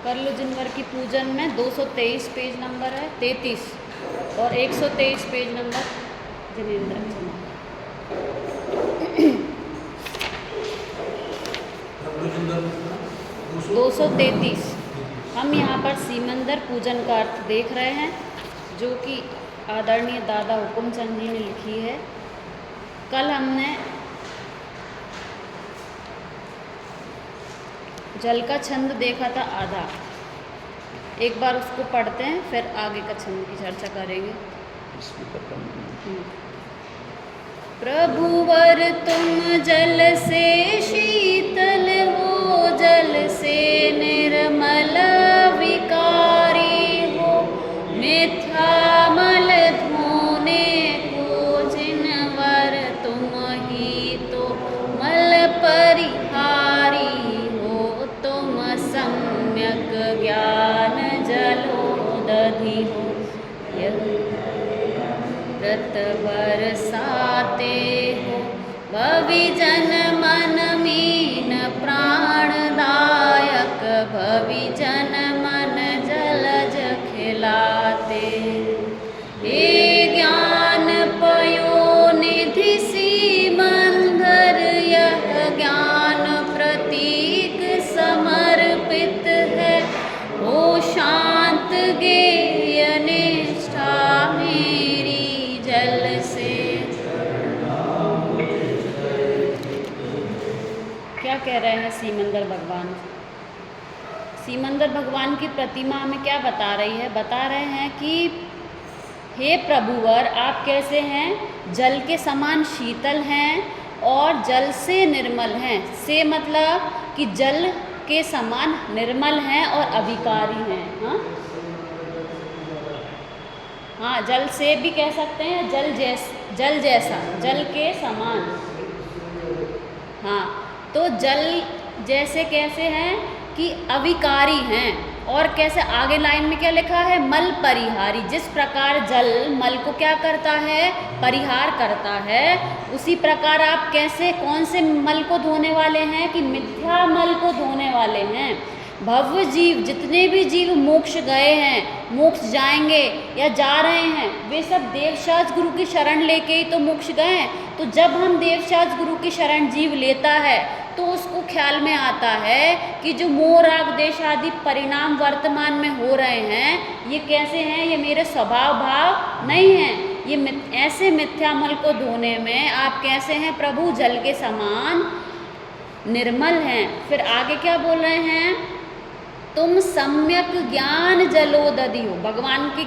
Curl जिनवर की पूजन में 223 पेज नंबर है, 33 और 123 पेज नंबर जिनेंद्र चंद्र। 233। हम यहाँ पर सीमंदर पूजन का अर्थ देख रहे हैं, जो कि आदरणीय दादा हुकुमचंद जी ने लिखी है। कल हमने जल का छंद देखा था आधा, एक बार उसको पढ़ते हैं फिर आगे का छंद की चर्चा करेंगे। प्रभुवर तुम जल से शीतल हो, जल से निर्मल विकारी हो, मिथ्या मल धोने को जिनवर तुम ही तो मल परिहारी हो, तुम सम्यक ज्ञान जलोदधि हो, व्रत बरसाते हो, भविजन मन मीन प्राणदायक, भविजन मन जलज खिलाते। हे ज्ञान पयोनिधि सीमंदर, यह ज्ञान प्रतीक समर्पित है, हो शांत गेय निष्ठा मेरी जल से। क्या कह रहे हैं सीमंदर भगवान? सीमंदर भगवान की प्रतिमा हमें क्या बता रही है? बता रहे हैं कि हे प्रभुवर, आप कैसे हैं? जल के समान शीतल हैं और जल से निर्मल हैं। से मतलब कि जल के समान निर्मल हैं और अविकारी हैं। हाँ, जल से भी कह सकते हैं, जल जैसा, जल के समान। हाँ, तो जल जैसे कैसे हैं कि अविकारी हैं। और कैसे? आगे लाइन में क्या लिखा है? मल परिहारी। जिस प्रकार जल मल को क्या करता है? परिहार करता है। उसी प्रकार आप कैसे, कौन से मल को धोने वाले हैं? कि मिथ्या मल को धोने वाले हैं। भव्य जीव, जितने भी जीव मोक्ष गए हैं, मोक्ष जाएंगे या जा रहे हैं, वे सब देवशास्त्र गुरु की शरण लेके ही तो मोक्ष गए हैं। तो जब हम देवशास्त्र गुरु की शरण जीव लेता है तो उसको ख्याल में आता है कि जो मोह राग देश आदि परिणाम वर्तमान में हो रहे हैं, ये कैसे हैं? ये मेरे स्वभाव भाव नहीं हैं। ये ऐसे मिथ्यामल को धोने में आप कैसे हैं? प्रभु जल के समान निर्मल हैं। फिर आगे क्या बोल रहे हैं? तुम सम्यक ज्ञान जलोदधि हो। भगवान के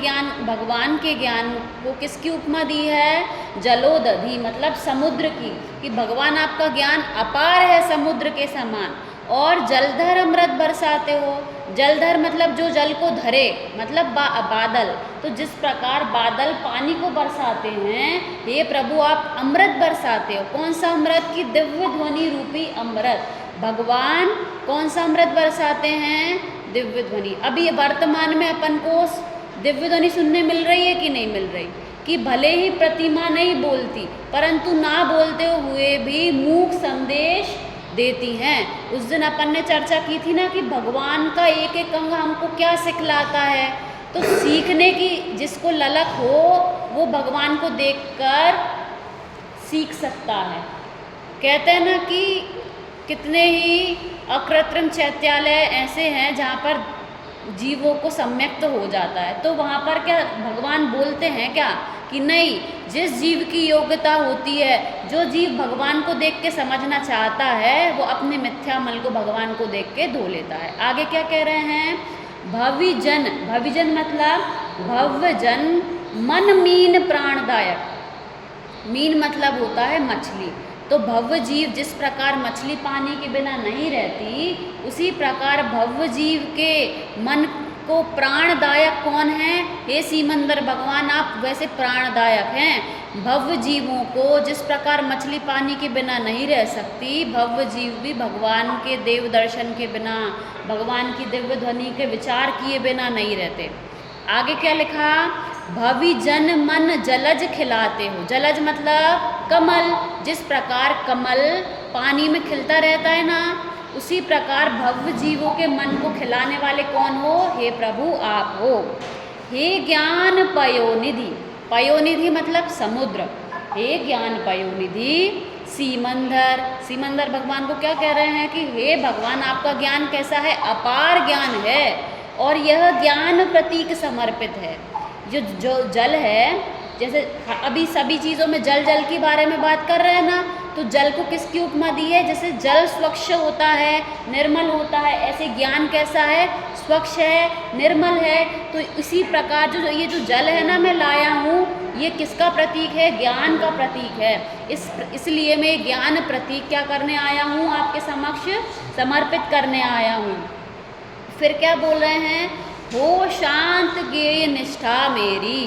ज्ञान को किसकी उपमा दी है? जलोदधि मतलब समुद्र की, कि भगवान आपका ज्ञान अपार है समुद्र के समान। और जलधर अमृत बरसाते हो। जलधर मतलब जो जल को धरे, मतलब बादल। तो जिस प्रकार बादल पानी को बरसाते हैं, हे प्रभु आप अमृत बरसाते हो। कौन सा अमृत? की दिव्य ध्वनि रूपी अमृत। भगवान कौन सा अमृत बरसाते हैं? दिव्य ध्वनि। अभी वर्तमान में अपन को दिव्य ध्वनि सुनने मिल रही है कि नहीं मिल रही? कि भले ही प्रतिमा नहीं बोलती, परंतु ना बोलते हुए भी मूक संदेश देती हैं। उस दिन अपन ने चर्चा की थी ना कि भगवान का एक एक अंग हमको क्या सिखलाता है। तो सीखने की जिसको ललक हो वो भगवान को देखकर सीख सकता है। कहते हैं ना कि कितने ही अकृत्रिम चैत्यालय ऐसे हैं जहाँ पर जीवों को सम्यक तो हो जाता है। तो वहाँ पर क्या भगवान बोलते हैं क्या? कि नहीं, जिस जीव की योग्यता होती है, जो जीव भगवान को देख के समझना चाहता है, वो अपने मिथ्यामल को भगवान को देख के धो लेता है। आगे क्या कह रहे हैं? भविजन। भविजन मतलब भव्य जन, मन मीन प्राणदायक। मीन मतलब होता है मछली। तो भव्य जीव जिस प्रकार मछली पानी के बिना नहीं रहती, उसी प्रकार भव्य जीव के मन को प्राणदायक कौन है? हे सीमंदर भगवान आप वैसे प्राणदायक हैं। भव्य जीवों को जिस प्रकार मछली पानी के बिना नहीं रह सकती, भव्य जीव भी भगवान के देव दर्शन के बिना, भगवान की दिव्य ध्वनि के विचार किए बिना नहीं रहते। आगे क्या लिखा? भविजन मन जलज खिलाते हो। जलज मतलब कमल। जिस प्रकार कमल पानी में खिलता रहता है ना, उसी प्रकार भव्य जीवों के मन को खिलाने वाले कौन हो? हे प्रभु आप हो। हे ज्ञान पयोनिधि, पयोनिधि मतलब समुद्र, हे ज्ञान पयोनिधि सीमंदर, सीमंदर भगवान को क्या कह रहे हैं कि हे भगवान आपका ज्ञान कैसा है? अपार ज्ञान है और यह ज्ञान प्रतीक समर्पित है। जो जल है, जैसे अभी सभी चीज़ों में जल जल के बारे में बात कर रहे हैं ना, तो जल को किसकी उपमा दी है? जैसे जल स्वच्छ होता है, निर्मल होता है, ऐसे ज्ञान कैसा है? स्वच्छ है, निर्मल है। तो इसी प्रकार ये जो जल है ना मैं लाया हूँ, ये किसका प्रतीक है? ज्ञान का प्रतीक है। इसलिए मैं ज्ञान प्रतीक क्या करने आया हूँ? आपके समक्ष समर्पित करने आया हूँ। फिर क्या बोल रहे हैं? हो शांत ज्ञेय निष्ठा मेरी।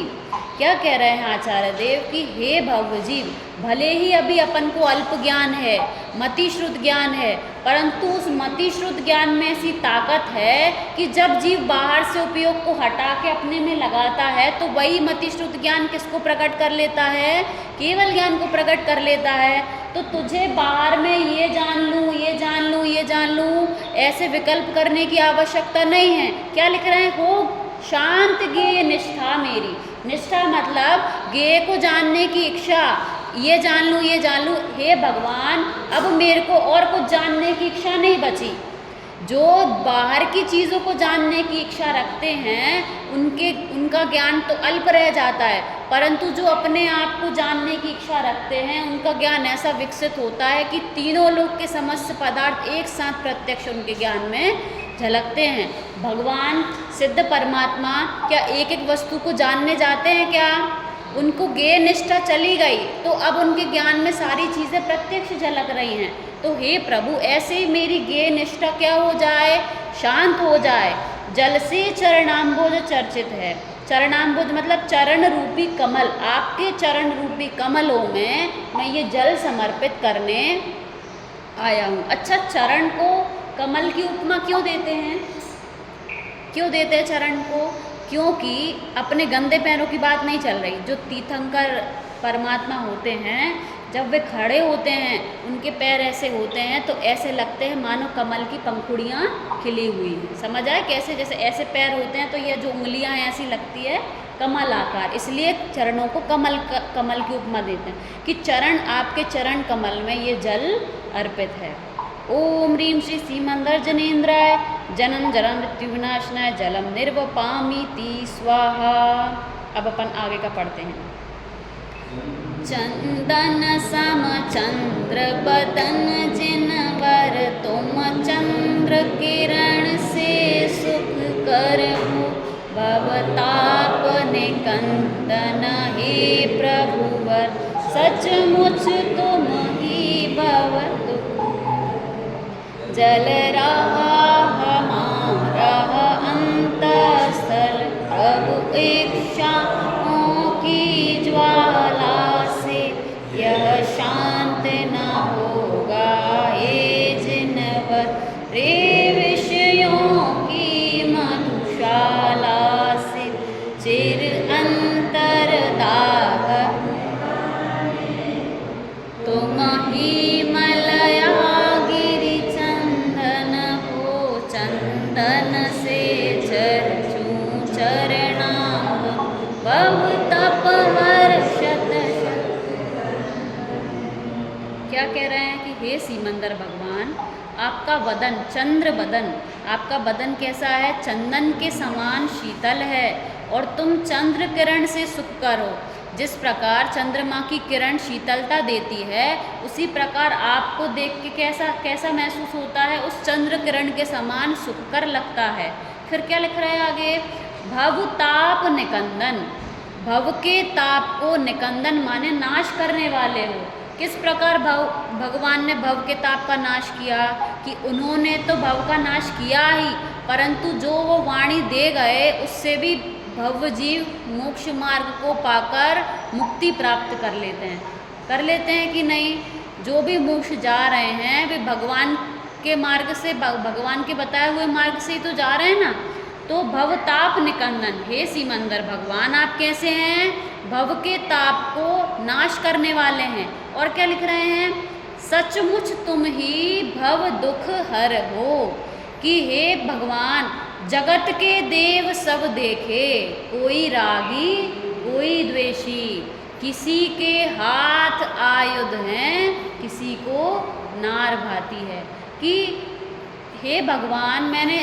क्या कह रहे हैं आचार्य देव कि हे भव्य जीव, भले ही अभी अपन को अल्प ज्ञान है, मतिश्रुत ज्ञान है, परंतु उस मतिश्रुत ज्ञान में ऐसी ताकत है कि जब जीव बाहर से उपयोग को हटा के अपने में लगाता है तो वही मतिश्रुत ज्ञान किसको प्रकट कर लेता है? केवल ज्ञान को प्रकट कर लेता है। तो तुझे बाहर में ये जान लूँ, ये जान लूँ, ये जान लूँ, ऐसे विकल्प करने की आवश्यकता नहीं है। क्या लिख रहे हैं? हो शांत ज्ञेय निष्ठा मेरी। निष्ठा मतलब ज्ञेय को जानने की इच्छा, ये जान लूँ, ये जान लूँ। हे भगवान अब मेरे को और कुछ जानने की इच्छा नहीं बची। जो बाहर की चीज़ों को जानने की इच्छा रखते हैं उनका ज्ञान तो अल्प रह जाता है, परंतु जो अपने आप को जानने की इच्छा रखते हैं उनका ज्ञान ऐसा विकसित होता है कि तीनों लोक के समस्त पदार्थ एक साथ प्रत्यक्ष उनके ज्ञान में झलकते हैं। भगवान सिद्ध परमात्मा क्या एक एक वस्तु को जानने जाते हैं क्या? उनको ज्ञेय निष्ठा चली गई तो अब उनके ज्ञान में सारी चीज़ें प्रत्यक्ष झलक रही हैं। तो हे प्रभु ऐसे ही मेरी ज्ञेय निष्ठा क्या हो जाए? शांत हो जाए। जल से चरणाम्बोज चर्चित है। चरणाम्बोज मतलब चरण रूपी कमल, आपके चरण रूपी कमलों में मैं ये जल समर्पित करने आया हूँ। अच्छा, चरण को कमल की उपमा क्यों देते हैं? क्यों देते हैं चरण को? क्योंकि अपने गंदे पैरों की बात नहीं चल रही। जो तीर्थंकर परमात्मा होते हैं जब वे खड़े होते हैं उनके पैर ऐसे होते हैं तो ऐसे लगते हैं मानो कमल की पंखुड़ियाँ खिली हुई हैं। समझ आए कैसे? जैसे ऐसे पैर होते हैं तो ये जो उंगलियाँ ऐसी लगती है कमल आकार, इसलिए चरणों को कमल की उपमा देते हैं कि चरण आपके चरण कमल में ये जल अर्पित है। ओम ह्रीं श्री सीमंदर जनेन्द्राय जनन जन्म मृत्यु विनाशनाय जलम निर्वपामीति स्वाहा। अब अपन आगे का पढ़ते हैं। चंदन सम चंद्र बदन जिनवर तुम चंद्र किरण से सुख करहु भवताप निकंदन हे प्रभुवर सचमुच तुम ही भवतु जल रहा हमारा अंतःस्थल प्रभु इच्छाओं की ज्वाला से यह शांत न होगा ये जिनवर रे विषयों की मधुशाला से चिर अंतर दाह तुम ही मलया गिरि चंदन हो चंदन से चरचू चरणाम बहु तप हर्षत। क्या कह रहे हैं कि हे सीमंदर भगवान आपका वदन चंद्र बदन, आपका बदन कैसा है? चंदन के समान शीतल है और तुम चंद्र किरण से सुखकर हो। जिस प्रकार चंद्रमा की किरण शीतलता देती है उसी प्रकार आपको देख के कैसा महसूस होता है? उस चंद्र किरण के समान सुखकर लगता है। फिर क्या लिख रहे हैं आगे? भव ताप निकंदन, भव के ताप को निकंदन माने नाश करने वाले हो। किस प्रकार भगवान ने भव के ताप का नाश किया? कि उन्होंने तो भव का नाश किया ही, परंतु जो वो वाणी दे गए उससे भी भव्य जीव मोक्ष मार्ग को पाकर मुक्ति प्राप्त कर लेते हैं कि नहीं? जो भी मोक्ष जा रहे हैं वे भगवान के मार्ग से, भगवान के बताए हुए मार्ग से ही तो जा रहे हैं ना। तो भव ताप निकंदन, हे सीमंदर भगवान आप कैसे हैं? भव के ताप को नाश करने वाले हैं। और क्या लिख रहे हैं? सचमुच तुम ही भव दुख हर हो। कि हे भगवान, जगत के देव सब देखे, कोई रागी कोई द्वेषी, किसी के हाथ आयुध हैं, किसी को नार भाती है। कि हे भगवान, मैंने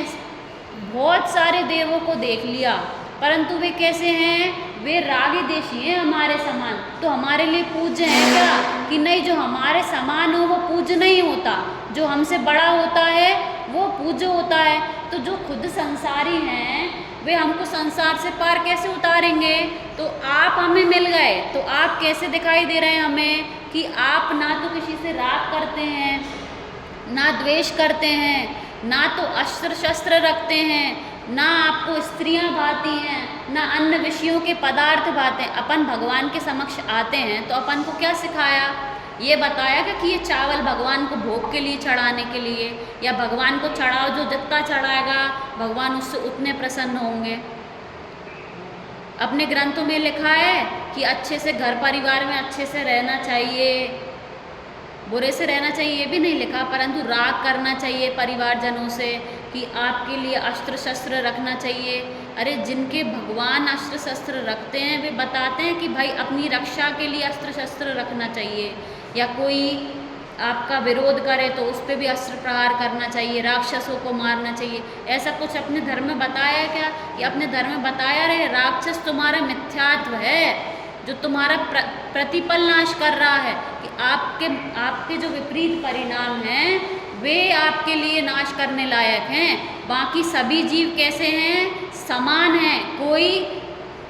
बहुत सारे देवों को देख लिया, परंतु वे कैसे हैं? वे रागी देशी हैं हमारे समान, तो हमारे लिए पूज्य हैं क्या? कि नहीं, जो हमारे समान हो वो पूज्य नहीं होता, जो हमसे बड़ा होता है वो पूज्य होता है। तो जो खुद संसारी हैं वे हमको संसार से पार कैसे उतारेंगे? तो आप हमें मिल गए, तो आप कैसे दिखाई दे रहे हैं हमें? कि आप ना तो किसी से राग करते हैं, ना द्वेष करते हैं, ना तो अस्त्र शस्त्र रखते हैं, ना आपको स्त्रियां भाती हैं, ना अन्य विषयों के पदार्थ भाते हैं। अपन भगवान के समक्ष आते हैं तो अपन को क्या सिखाया? ये बताया कि ये चावल भगवान को भोग के लिए चढ़ाने के लिए, या भगवान को चढ़ाओ, जो जितना चढ़ाएगा भगवान उससे उतने प्रसन्न होंगे। अपने ग्रंथों में लिखा है कि अच्छे से घर परिवार में अच्छे से रहना चाहिए, बुरे से रहना चाहिए ये भी नहीं लिखा, परंतु राग करना चाहिए परिवारजनों से, कि आपके लिए अस्त्र शस्त्र रखना चाहिए। अरे जिनके भगवान अस्त्र शस्त्र रखते हैं वे बताते हैं कि भाई अपनी रक्षा के लिए अस्त्र शस्त्र रखना चाहिए, या कोई आपका विरोध करे तो उस पर भी अस्त्र प्रहार करना चाहिए, राक्षसों को मारना चाहिए। ऐसा कुछ अपने धर्म में बताया है क्या? ये अपने धर्म में बताया रहे राक्षस तुम्हारा मिथ्यात्व है, जो तुम्हारा प्रतिपल नाश कर रहा है, कि आपके जो विपरीत परिणाम हैं वे आपके लिए नाश करने लायक हैं। बाकी सभी जीव कैसे हैं? समान हैं, कोई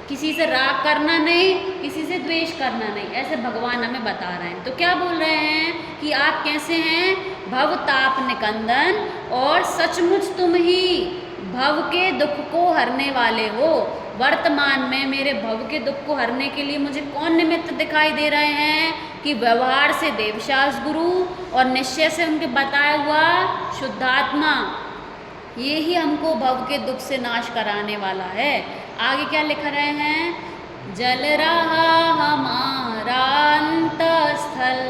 किसी से राग करना नहीं, किसी से द्वेष करना नहीं, ऐसे भगवान हमें बता रहे हैं। तो क्या बोल रहे हैं कि आप कैसे हैं? भव ताप निकंदन, और सचमुच तुम ही भव के दुख को हरने वाले हो। वर्तमान में मेरे भव के दुख को हरने के लिए मुझे कौन निमित्त दिखाई दे रहे हैं? कि व्यवहार से देवशास गुरु और निश्चय से उनके बताया हुआ शुद्धात्मा, ये ही हमको भव के दुख से नाश कराने वाला है। आगे क्या लिख रहे हैं? जल रहा हमारा अंतस्थल,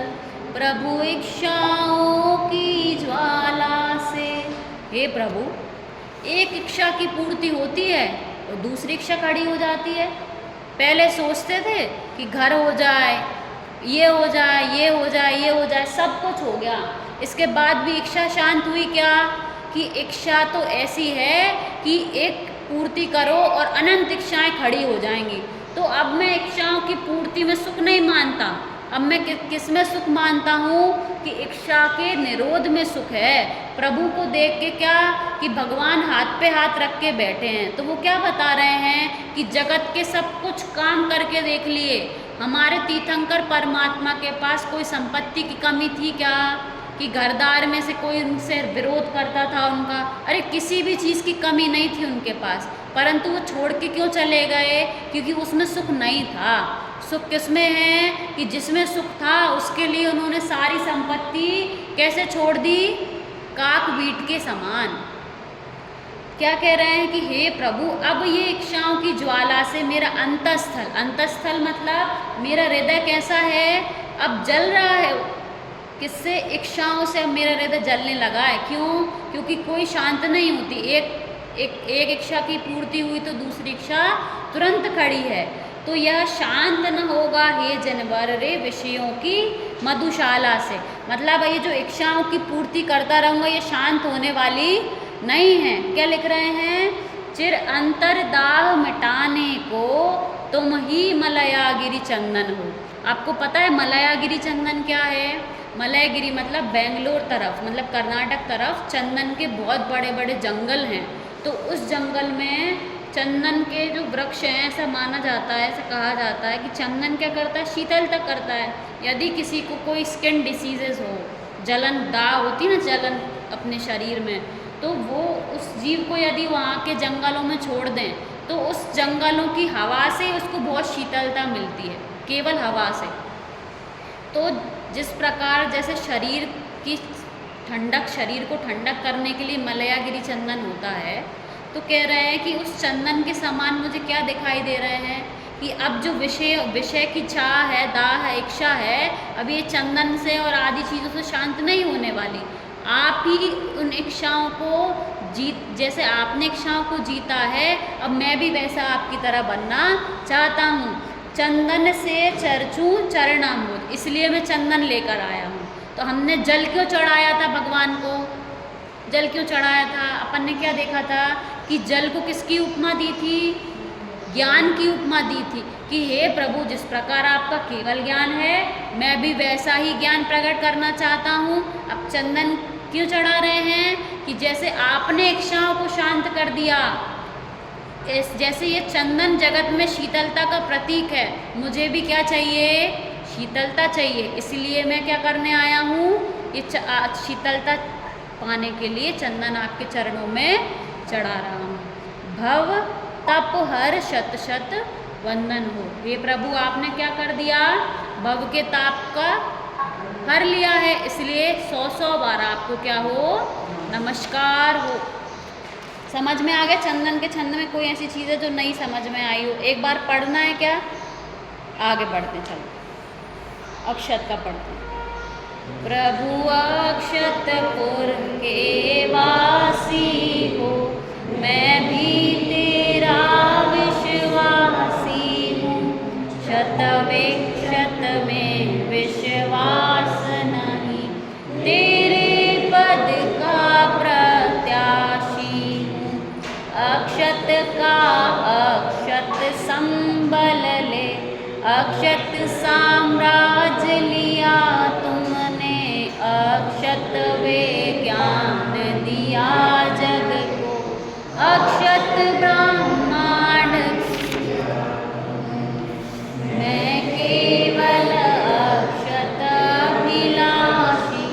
प्रभु इच्छाओं की ज्वाला से। हे प्रभु, एक इच्छा की पूर्ति होती है और दूसरी इच्छा खड़ी हो जाती है। पहले सोचते थे कि घर हो जाए, ये हो जाए, ये हो जाए, ये हो जाए, सब कुछ हो गया, इसके बाद भी इच्छा शांत हुई क्या? कि इच्छा तो ऐसी है कि एक पूर्ति करो और अनंत इच्छाएं खड़ी हो जाएंगी। तो अब मैं इच्छाओं की पूर्ति में सुख नहीं मानता, अब मैं किस में सुख मानता हूँ? कि इच्छा के निरोध में सुख है। प्रभु को देख के क्या? कि भगवान हाथ पे हाथ रख के बैठे हैं, तो वो क्या बता रहे हैं? कि जगत के सब कुछ काम करके देख लिए, हमारे तीर्थंकर परमात्मा के पास कोई संपत्ति की कमी थी क्या? कि घरदार में से कोई उनसे विरोध करता था उनका? अरे किसी भी चीज़ की कमी नहीं थी उनके पास, परंतु वो छोड़ के क्यों चले गए? क्योंकि उसमें सुख नहीं था। सुख किसमें है? कि जिसमें सुख था उसके लिए उन्होंने सारी संपत्ति कैसे छोड़ दी? काक बीट के समान। क्या कह रहे हैं? कि हे प्रभु, अब ये इच्छाओं की ज्वाला से मेरा अंतस्थल, अंतस्थल मतलब मेरा हृदय कैसा है? अब जल रहा है। किससे? इच्छाओं से अब मेरा हृदय जलने लगा है। क्यों? क्योंकि कोई शांत नहीं होती। एक इच्छा की पूर्ति हुई तो दूसरी इच्छा तुरंत खड़ी है। तो यह शांत न होगा हे जनवर रे विषयों की मधुशाला से। मतलब ये जो इच्छाओं की पूर्ति करता रहूँगा ये शांत होने वाली नहीं है। क्या लिख रहे हैं? चिर अंतर दाह मिटाने को तुम ही मलयागिरी चंदन हो। आपको पता है मलयागिरी चंदन क्या है? मलयगिरी मतलब बेंगलोर तरफ, मतलब कर्नाटक तरफ चंदन के बहुत बड़े बड़े जंगल हैं। तो उस जंगल में चंदन के जो वृक्ष हैं, ऐसा माना जाता है, ऐसा कहा जाता है कि चंदन क्या करता है? शीतलता करता है। यदि किसी को कोई स्किन डिसीजेज हो, जलन दाग होती है ना, जलन अपने शरीर में, तो वो उस जीव को यदि वहाँ के जंगलों में छोड़ दें तो उस जंगलों की हवा से उसको बहुत शीतलता मिलती है, केवल हवा से। तो जिस प्रकार जैसे शरीर की ठंडक, शरीर को ठंडक करने के लिए मलयागिरी चंदन होता है, तो कह रहे हैं कि उस चंदन के समान मुझे क्या दिखाई दे रहे हैं? कि अब जो विषय की चाह है, दाह है, इच्छा है, अब ये चंदन से और आदि चीज़ों से शांत नहीं होने वाली। आप ही उन इच्छाओं को जैसे आपने इच्छाओं को जीता है, अब मैं भी वैसा आपकी तरह बनना चाहता हूँ। चंदन से चर्चूं चरणाम्बुज, इसलिए मैं चंदन लेकर आया हूँ। तो हमने जल क्यों चढ़ाया था भगवान को? जल क्यों चढ़ाया था? अपन ने क्या देखा था कि जल को किसकी उपमा दी थी? ज्ञान की उपमा दी थी कि हे प्रभु, जिस प्रकार आपका केवल ज्ञान है, मैं भी वैसा ही ज्ञान प्रकट करना चाहता हूँ। अब चंदन क्यों चढ़ा रहे हैं? कि जैसे आपने इच्छाओं को शांत कर दिया, जैसे ये चंदन जगत में शीतलता का प्रतीक है, मुझे भी क्या चाहिए? शीतलता चाहिए। इसलिए मैं क्या करने आया हूँ? ये शीतलता पाने के लिए चंदन आपके चरणों में चढ़ा रहा हूँ। भव तप हर शत शत वंदन हो। हे प्रभु, आपने क्या कर दिया? भव के ताप का हर लिया है, इसलिए 100 बार आपको क्या हो? नमस्कार हो। समझ में आ गया? चंदन के छंद में कोई ऐसी चीज़ है जो नहीं समझ में आई हो? एक बार पढ़ना है क्या? आगे बढ़ते हैं, चलो अक्षत का पढ़ते हैं। प्रभु अक्षतपुर के वासी हो, मैं भी तेरा विश्वासी हूँ। शतविक्षत में विश्वास नहीं, तेरे पद का प्रत्याशी हूँ। अक्षत का अक्षत संबल ले, अक्षत साम्राज्य लिया तुमने। अक्षत विज्ञान दिया जग को, अक्षत ब्रह्मांड। मैं केवल अक्षत अभिलाषी,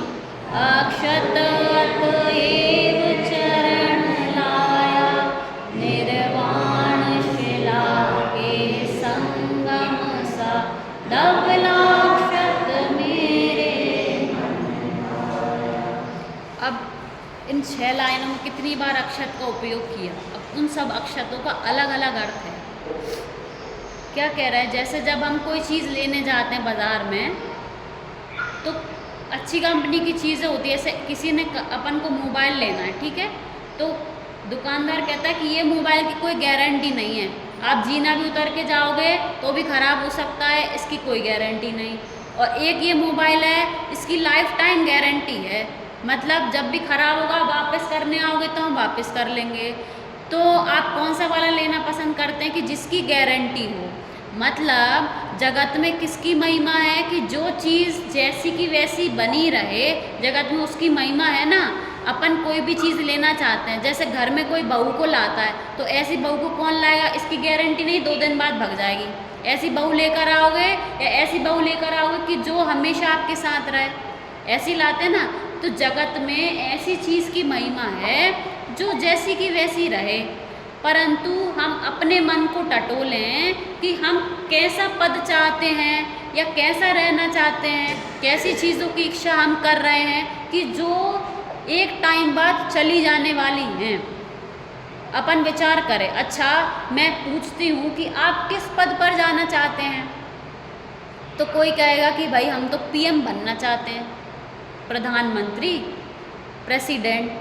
अक्षत अतएव चरण लाया। निर्वाण शिला के संगम सा, धवलाक्षत मेरे। अब इन 6 लाइनों में कितनी बार अक्षत का उपयोग किया? अब उन सब अक्षतों का अलग अलग अर्थ है। क्या कह रहा है? जैसे जब हम कोई चीज़ लेने जाते हैं बाज़ार में, तो अच्छी कंपनी की चीज़ें होती है। जैसे किसी ने अपन को मोबाइल लेना है, ठीक है, तो दुकानदार कहता है कि ये मोबाइल की कोई गारंटी नहीं है, आप जीना भी उतर के जाओगे तो भी ख़राब हो सकता है, इसकी कोई गारंटी नहीं। और एक ये मोबाइल है, इसकी लाइफ टाइम गारंटी है, मतलब जब भी ख़राब होगा वापस करने आओगे तो हम वापस कर लेंगे। तो आप कौन सा वाला लेना पसंद करते हैं? कि जिसकी गारंटी हो। मतलब जगत में किसकी महिमा है? कि जो चीज़ जैसी की वैसी बनी रहे, जगत में उसकी महिमा है ना। अपन कोई भी चीज़ लेना चाहते हैं, जैसे घर में कोई बहू को लाता है, तो ऐसी बहू को कौन लाएगा? इसकी गारंटी नहीं 2 दिन बाद भाग जाएगी। ऐसी बहू लेकर आओगे या ऐसी बहू लेकर आओगे कि जो हमेशा आपके साथ रहे, ऐसी लाते ना। तो जगत में ऐसी चीज़ की महिमा है जो जैसी की वैसी रहे, परंतु हम अपने मन को टटोलें कि हम कैसा पद चाहते हैं या कैसा रहना चाहते हैं, कैसी चीज़ों की इच्छा हम कर रहे हैं कि जो एक टाइम बाद चली जाने वाली हैं। अपन विचार करें। अच्छा, मैं पूछती हूँ कि आप किस पद पर जाना चाहते हैं? तो कोई कहेगा कि भाई हम तो पीएम बनना चाहते हैं, प्रधानमंत्री, प्रेसिडेंट,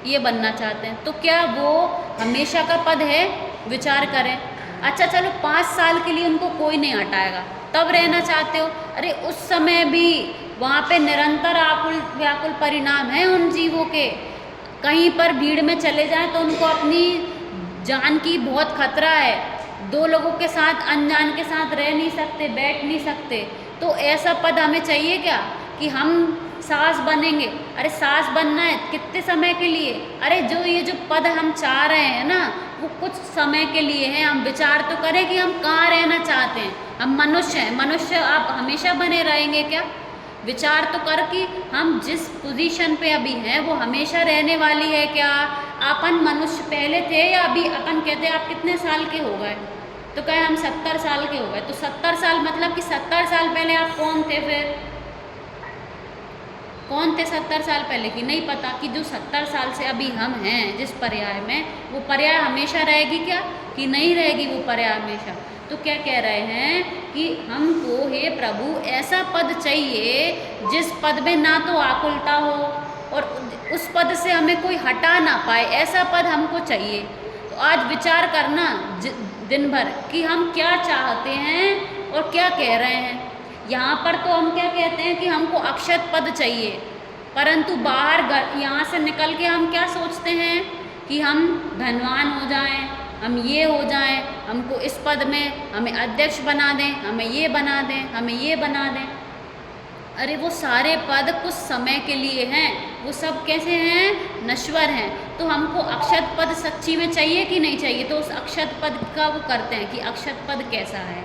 ये बनना चाहते हैं। तो क्या वो हमेशा का पद है? विचार करें। अच्छा चलो 5 साल के लिए उनको कोई नहीं हटाएगा, तब रहना चाहते हो? अरे उस समय भी वहाँ पे निरंतर आकुल व्याकुल परिणाम है उन जीवों के। कहीं पर भीड़ में चले जाएं तो उनको अपनी जान की बहुत खतरा है। 2 लोगों के साथ, अनजान के साथ रह नहीं सकते, बैठ नहीं सकते। तो ऐसा पद हमें चाहिए क्या कि हम सास बनेंगे? अरे सास बनना है कितने समय के लिए? अरे ये जो पद हम चाह रहे हैं ना, वो कुछ समय के लिए है। हम विचार तो करें कि हम कहाँ रहना चाहते हैं। हम मनुष्य हैं, मनुष्य आप हमेशा बने रहेंगे क्या? विचार तो कर कि हम जिस पोजीशन पे अभी हैं वो हमेशा रहने वाली है क्या? अपन मनुष्य पहले थे या अभी? अपन कहते हैं आप कितने साल के हो गए, तो कहे हम 70 साल के हो गए। तो 70 साल मतलब कि 70 साल पहले आप कौन थे? फिर कौन थे 70 साल पहले की? नहीं पता। कि जो 70 साल से अभी हम हैं जिस पर्याय में, वो पर्याय हमेशा रहेगी क्या कि नहीं रहेगी वो पर्याय हमेशा? तो क्या कह रहे हैं कि हमको हे प्रभु ऐसा पद चाहिए जिस पद में ना तो आकुलता हो और उस पद से हमें कोई हटा ना पाए, ऐसा पद हमको चाहिए। तो आज विचार करना दिन भर कि हम क्या चाहते हैं और क्या कह रहे हैं। यहाँ पर तो हम क्या कहते हैं कि हमको अक्षत पद चाहिए, परंतु बाहर यहाँ से निकल के हम क्या सोचते हैं कि हम धनवान हो जाएं, हम ये हो जाएं, हमको इस पद में हमें अध्यक्ष बना दें, हमें ये बना दें, हमें ये बना दें। अरे वो सारे पद कुछ समय के लिए हैं, वो सब कैसे हैं, नश्वर हैं। तो हमको अक्षत पद सच्ची में चाहिए कि नहीं चाहिए। तो उस अक्षत पद का वो करते हैं कि अक्षत पद कैसा है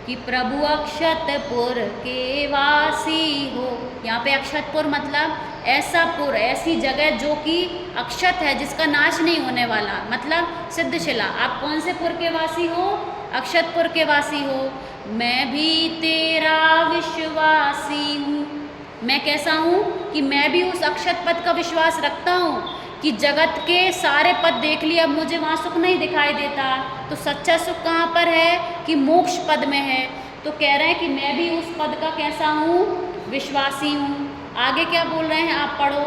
कि प्रभु अक्षतपुर के वासी हो। यहाँ पे अक्षतपुर मतलब ऐसा पुर, ऐसी जगह जो कि अक्षत है, जिसका नाश नहीं होने वाला, मतलब सिद्धशिला। आप कौन से पुर के वासी हो, अक्षतपुर के वासी हो। मैं भी तेरा विश्वासी हूँ। मैं कैसा हूँ कि मैं भी उस अक्षत पद का विश्वास रखता हूँ कि जगत के सारे पद देख लिए, अब मुझे वहाँ सुख नहीं दिखाई देता। तो सच्चा सुख कहाँ पर है कि मोक्ष पद में है। तो कह रहे हैं कि मैं भी उस पद का कैसा हूँ, विश्वासी हूँ। आगे क्या बोल रहे हैं, आप पढ़ो।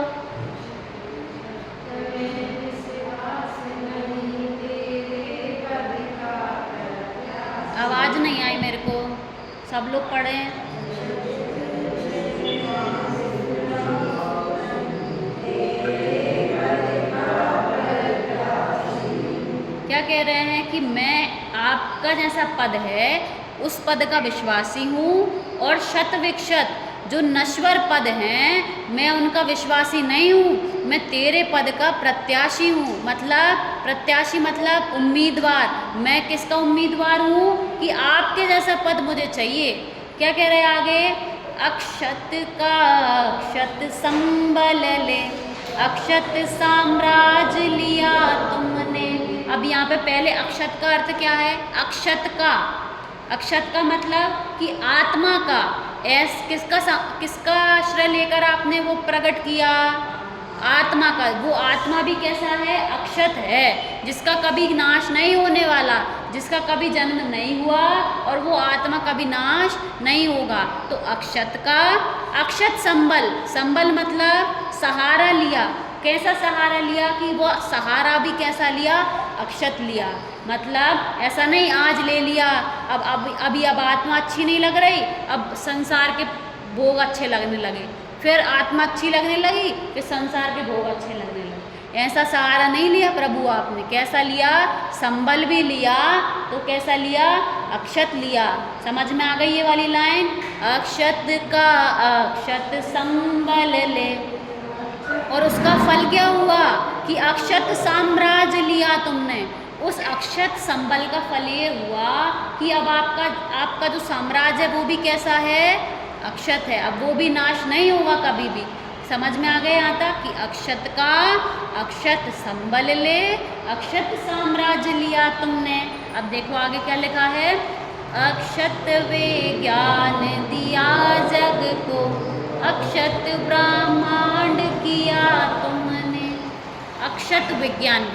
आवाज़ नहीं आई मेरे को, सब लोग पढ़ें। क्या कह रहे हैं कि मैं आपका जैसा पद है उस पद का विश्वासी हूँ, और शत विक्षत जो नश्वर पद हैं मैं उनका विश्वासी नहीं हूँ, मैं तेरे पद का प्रत्याशी हूँ। मतलब प्रत्याशी मतलब उम्मीदवार। मैं किसका उम्मीदवार हूँ कि आपके जैसा पद मुझे चाहिए। क्या कह रहे हैं आगे, अक्षत का अक्षत संबल ले, अक्षत साम्राज्य लिया तुमने। अब यहाँ पे पहले अक्षत का अर्थ क्या है, अक्षत का। अक्षत का मतलब कि आत्मा का। किसका आश्रय लेकर आपने वो प्रकट किया, आत्मा का। वो आत्मा भी कैसा है, अक्षत है, जिसका कभी नाश नहीं होने वाला, जिसका कभी जन्म नहीं हुआ, और वो आत्मा कभी नाश नहीं होगा। तो अक्षत का अक्षत संबल, संबल मतलब सहारा लिया। कैसा सहारा लिया कि वो सहारा भी कैसा लिया, अक्षत लिया। मतलब ऐसा नहीं आज ले लिया, अभी आत्मा अच्छी नहीं लग रही, अब संसार के भोग अच्छे लगने लगे, फिर आत्मा अच्छी लगने लगी, फिर संसार के भोग अच्छे लगने लगे। ऐसा सहारा नहीं लिया प्रभु आपने। कैसा लिया, संबल भी लिया, तो कैसा लिया, अक्षत लिया। समझ में आ गई ये वाली लाइन, अक्षत का अक्षत संबल ले। और उसका फल क्या हुआ कि अक्षत साम्राज्य लिया तुमने। उस अक्षत संबल का फल ये हुआ कि अब आपका जो साम्राज्य है वो भी कैसा है, अक्षत है। अब वो भी नाश नहीं होगा कभी भी। समझ में आ गया यहाँ तक कि अक्षत का अक्षत संबल ले, अक्षत साम्राज्य लिया तुमने। अब देखो आगे क्या लिखा है, अक्षत विज्ञान दिया जग को, अक्षत ब्रह्मांड किया तुमने। अक्षत विज्ञान,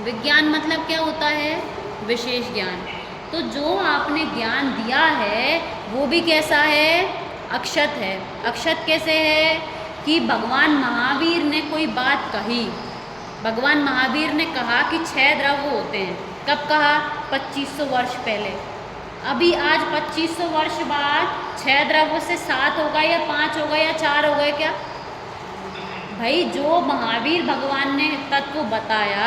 विज्ञान मतलब क्या होता है, विशेष ज्ञान। तो जो आपने ज्ञान दिया है वो भी कैसा है, अक्षत है। अक्षत कैसे है कि भगवान महावीर ने कोई बात कही। भगवान महावीर ने कहा कि 6 द्रव्य होते हैं। कब कहा, 2500 वर्ष पहले। अभी आज 2500 वर्ष बाद 6 द्रव्य से 7 होगा या 5 होगा या 4 हो गए क्या भाई। जो महावीर भगवान ने तत्व बताया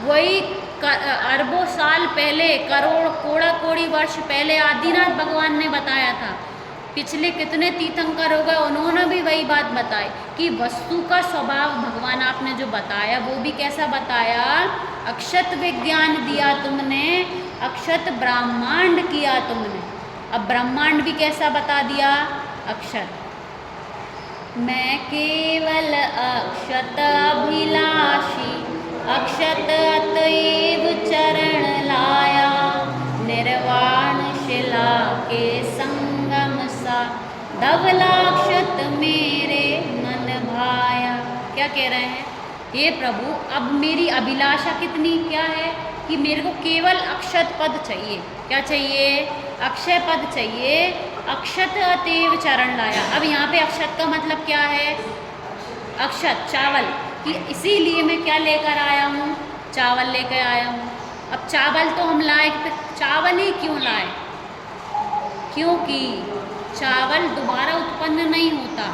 वही अरबों साल पहले, करोड़ कोड़ी वर्ष पहले आदिनाथ भगवान ने बताया था। पिछले कितने तीर्थंकर हो गए, उन्होंने भी वही बात बताई कि वस्तु का स्वभाव भगवान आपने जो बताया वो भी कैसा बताया, अक्षत विज्ञान दिया तुमने, अक्षत ब्रह्मांड किया तुमने। अब ब्रह्मांड भी कैसा बता दिया, अक्षत। मैं केवल अक्षत अभिलाषी, अक्षत अतएव चरण लाया, निर्वाण शिला के संगम सा, धवलाक्षत मेरे मन भाया। क्या कह रहे हैं, हे प्रभु अब मेरी अभिलाषा कितनी क्या है, कि मेरे को केवल अक्षत पद चाहिए। क्या चाहिए? अक्षय पद चाहिए। अक्षत अतेव चरण लाया। अब यहाँ पे अक्षत का मतलब क्या है? अक्षत चावल, कि इसीलिए मैं क्या लेकर आया हूँ? चावल लेकर आया हूँ। अब चावल तो हम लाए, चावल ही क्यों लाए? क्योंकि चावल दोबारा उत्पन्न नहीं होता।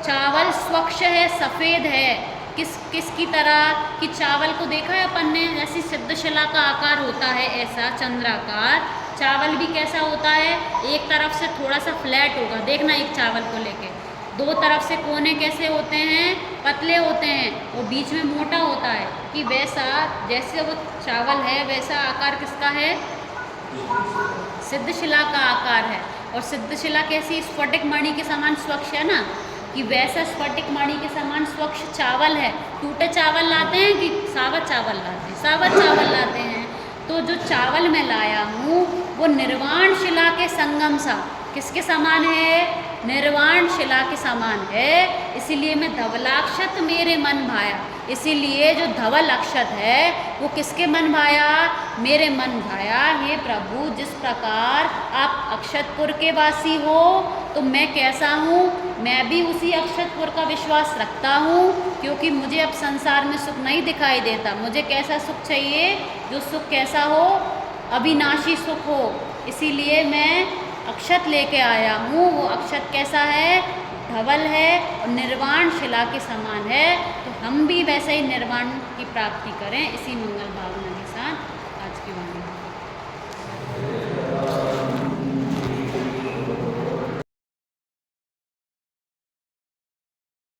चावल स्वच्छ है, सफ़ेद है। किसकी तरह कि चावल को देखा है अपन ने, जैसी सिद्धशिला का आकार होता है ऐसा चंद्राकार, चावल भी कैसा होता है? एक तरफ से थोड़ा सा फ्लैट होगा, देखना एक चावल को लेके। दो तरफ से कोने कैसे होते हैं? पतले होते हैं, और बीच में मोटा होता है। कि वैसा जैसे वो चावल है वैसा आकार किसका है? सिद्धशिला का आकार है। और सिद्धशिला कैसी? स्फटिक मणि के समान स्वच्छ है ना, कि वैसा स्फटिक मणि के समान स्वच्छ चावल है। टूटे चावल लाते हैं कि सावत चावल लाते हैं? सावत चावल लाते हैं। तो जो चावल मैं लाया हूँ वो निर्वाण शिला के संगम सा, किसके समान है? निर्वाण शिला के समान है। इसीलिए मैं धवलाक्षत मेरे मन भाया। इसीलिए जो धवल अक्षत है वो किसके मन भाया? मेरे मन भाया। हे प्रभु, जिस प्रकार आप अक्षतपुर के वासी हो तो मैं कैसा हूँ? मैं भी उसी अक्षतपुर का विश्वास रखता हूँ, क्योंकि मुझे अब संसार में सुख नहीं दिखाई देता। मुझे कैसा सुख चाहिए? जो सुख कैसा हो? अविनाशी सुख हो। इसीलिए मैं अक्षत लेके आया हूँ। वो अक्षत कैसा है? धवल है और निर्वाण शिला के समान है। तो हम भी वैसे ही निर्वाण की प्राप्ति करें, इसी मंगल भावना।